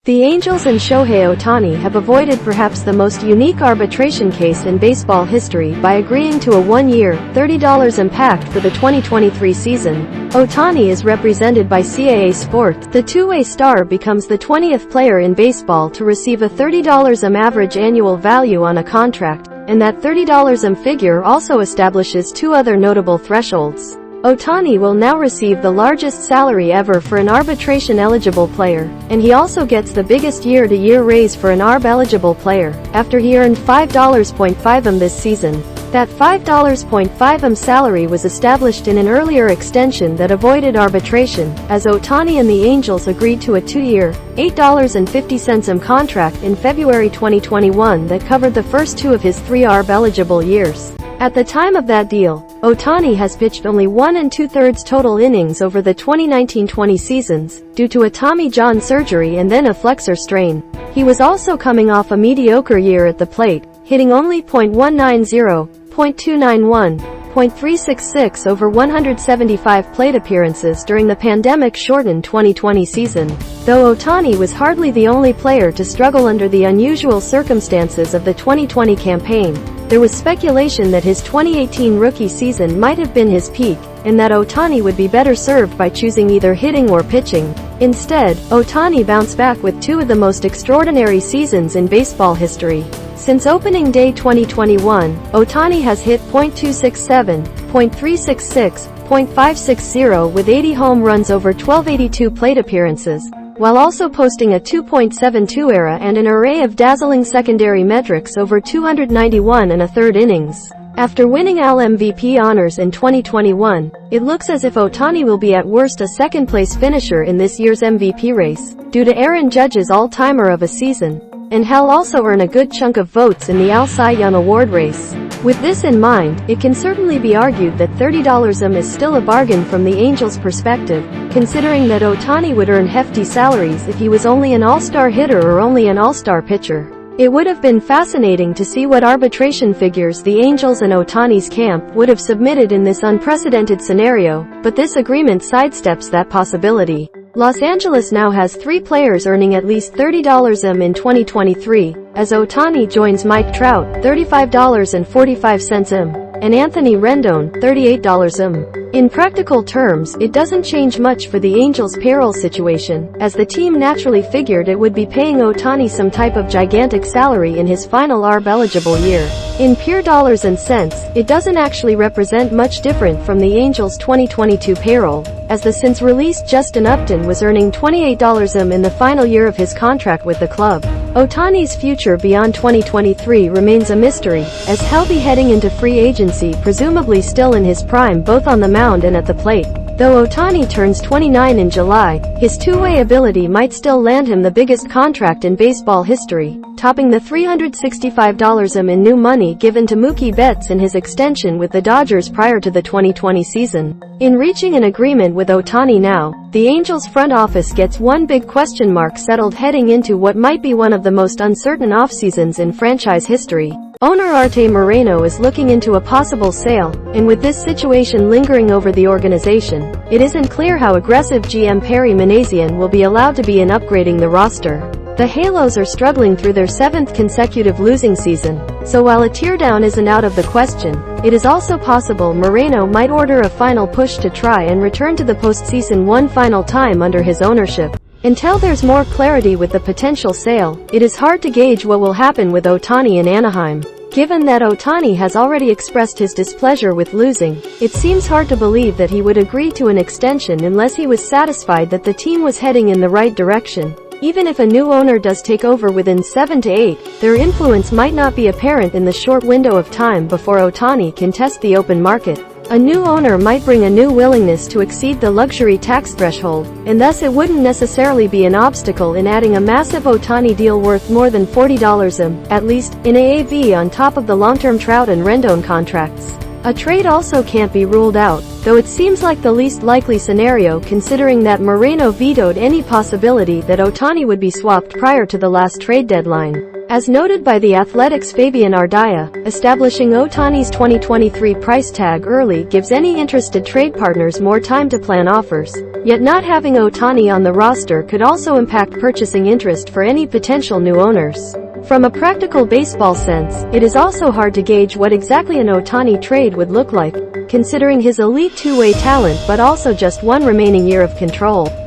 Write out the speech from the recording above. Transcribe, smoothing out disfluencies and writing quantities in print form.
The Angels and Shohei Ohtani have avoided perhaps the most unique arbitration case in baseball history by agreeing to a one-year, $30 pact for the 2023 season. Ohtani is represented by CAA Sports. The two-way star becomes the 20th player in baseball to receive a $30 average annual value on a contract, and that $30 figure also establishes two other notable thresholds. Ohtani will now receive the largest salary ever for an arbitration-eligible player, and he also gets the biggest year-to-year raise for an arb-eligible player, after he earned $5.5 this season. That $5.5 salary was established in an earlier extension that avoided arbitration, as Ohtani and the Angels agreed to a two-year, $8.50 contract in February 2021 that covered the first two of his three arb-eligible years. At the time of that deal, Ohtani has pitched only 1 2/3 total innings over the 2019-20 seasons, due to a Tommy John surgery and then a flexor strain. He was also coming off a mediocre year at the plate, hitting only .190, .291, .366 over 175 plate appearances during the pandemic-shortened 2020 season. Though Ohtani was hardly the only player to struggle under the unusual circumstances of the 2020 campaign, there was speculation that his 2018 rookie season might have been his peak, and that Ohtani would be better served by choosing either hitting or pitching. Instead, Ohtani bounced back with two of the most extraordinary seasons in baseball history. Since opening day 2021, Ohtani has hit .267, .366, .560 with 80 home runs over 1282 plate appearances, while also posting a 2.72 ERA and an array of dazzling secondary metrics over 291 1/3 innings. After winning AL MVP honors in 2021, it looks as if Ohtani will be at worst a second-place finisher in this year's MVP race, due to Aaron Judge's all-timer of a season, and he'll also earn a good chunk of votes in the AL Cy Young Award race. With this in mind, it can certainly be argued that $30 is still a bargain from the Angels' perspective, considering that Ohtani would earn hefty salaries if he was only an all-star hitter or only an all-star pitcher. It would have been fascinating to see what arbitration figures the Angels and Ohtani's camp would have submitted in this unprecedented scenario, but this agreement sidesteps that possibility. Los Angeles now has three players earning at least $30 in 2023, as Ohtani joins Mike Trout, $35.45 and Anthony Rendon, $38 In practical terms, it doesn't change much for the Angels' payroll situation, as the team naturally figured it would be paying Ohtani some type of gigantic salary in his final arb-eligible year. In pure dollars and cents, it doesn't actually represent much different from the Angels' 2022 payroll, as the since-released Justin Upton was earning $28 in the final year of his contract with the club. Ohtani's future beyond 2023 remains a mystery, as he'll be heading into free agency presumably still in his prime both on the mound and at the plate. Though Ohtani turns 29 in July, his two-way ability might still land him the biggest contract in baseball history, topping the $365 in new money given to Mookie Betts in his extension with the Dodgers prior to the 2020 season. In reaching an agreement with Ohtani now, the Angels front office gets one big question mark settled heading into what might be one of the most uncertain offseasons in franchise history. Owner Arte Moreno is looking into a possible sale, and with this situation lingering over the organization, it isn't clear how aggressive GM Perry Minasian will be allowed to be in upgrading the roster. The Halos are struggling through their 7th consecutive losing season, so while a teardown isn't out of the question, it is also possible Moreno might order a final push to try and return to the postseason one final time under his ownership. Until there's more clarity with the potential sale, it is hard to gauge what will happen with Ohtani in Anaheim. Given that Ohtani has already expressed his displeasure with losing, it seems hard to believe that he would agree to an extension unless he was satisfied that the team was heading in the right direction. Even if a new owner does take over within 7 to 8, their influence might not be apparent in the short window of time before Ohtani can test the open market. A new owner might bring a new willingness to exceed the luxury tax threshold, and thus it wouldn't necessarily be an obstacle in adding a massive Ohtani deal worth more than $40 at least, in AAV on top of the long-term Trout and Rendon contracts. A trade also can't be ruled out, though it seems like the least likely scenario considering that Moreno vetoed any possibility that Ohtani would be swapped prior to the last trade deadline. As noted by The Athletic's Fabian Ardaya, establishing Ohtani's 2023 price tag early gives any interested trade partners more time to plan offers. Yet not having Ohtani on the roster could also impact purchasing interest for any potential new owners. From a practical baseball sense, it is also hard to gauge what exactly an Ohtani trade would look like, considering his elite two-way talent but also just one remaining year of control.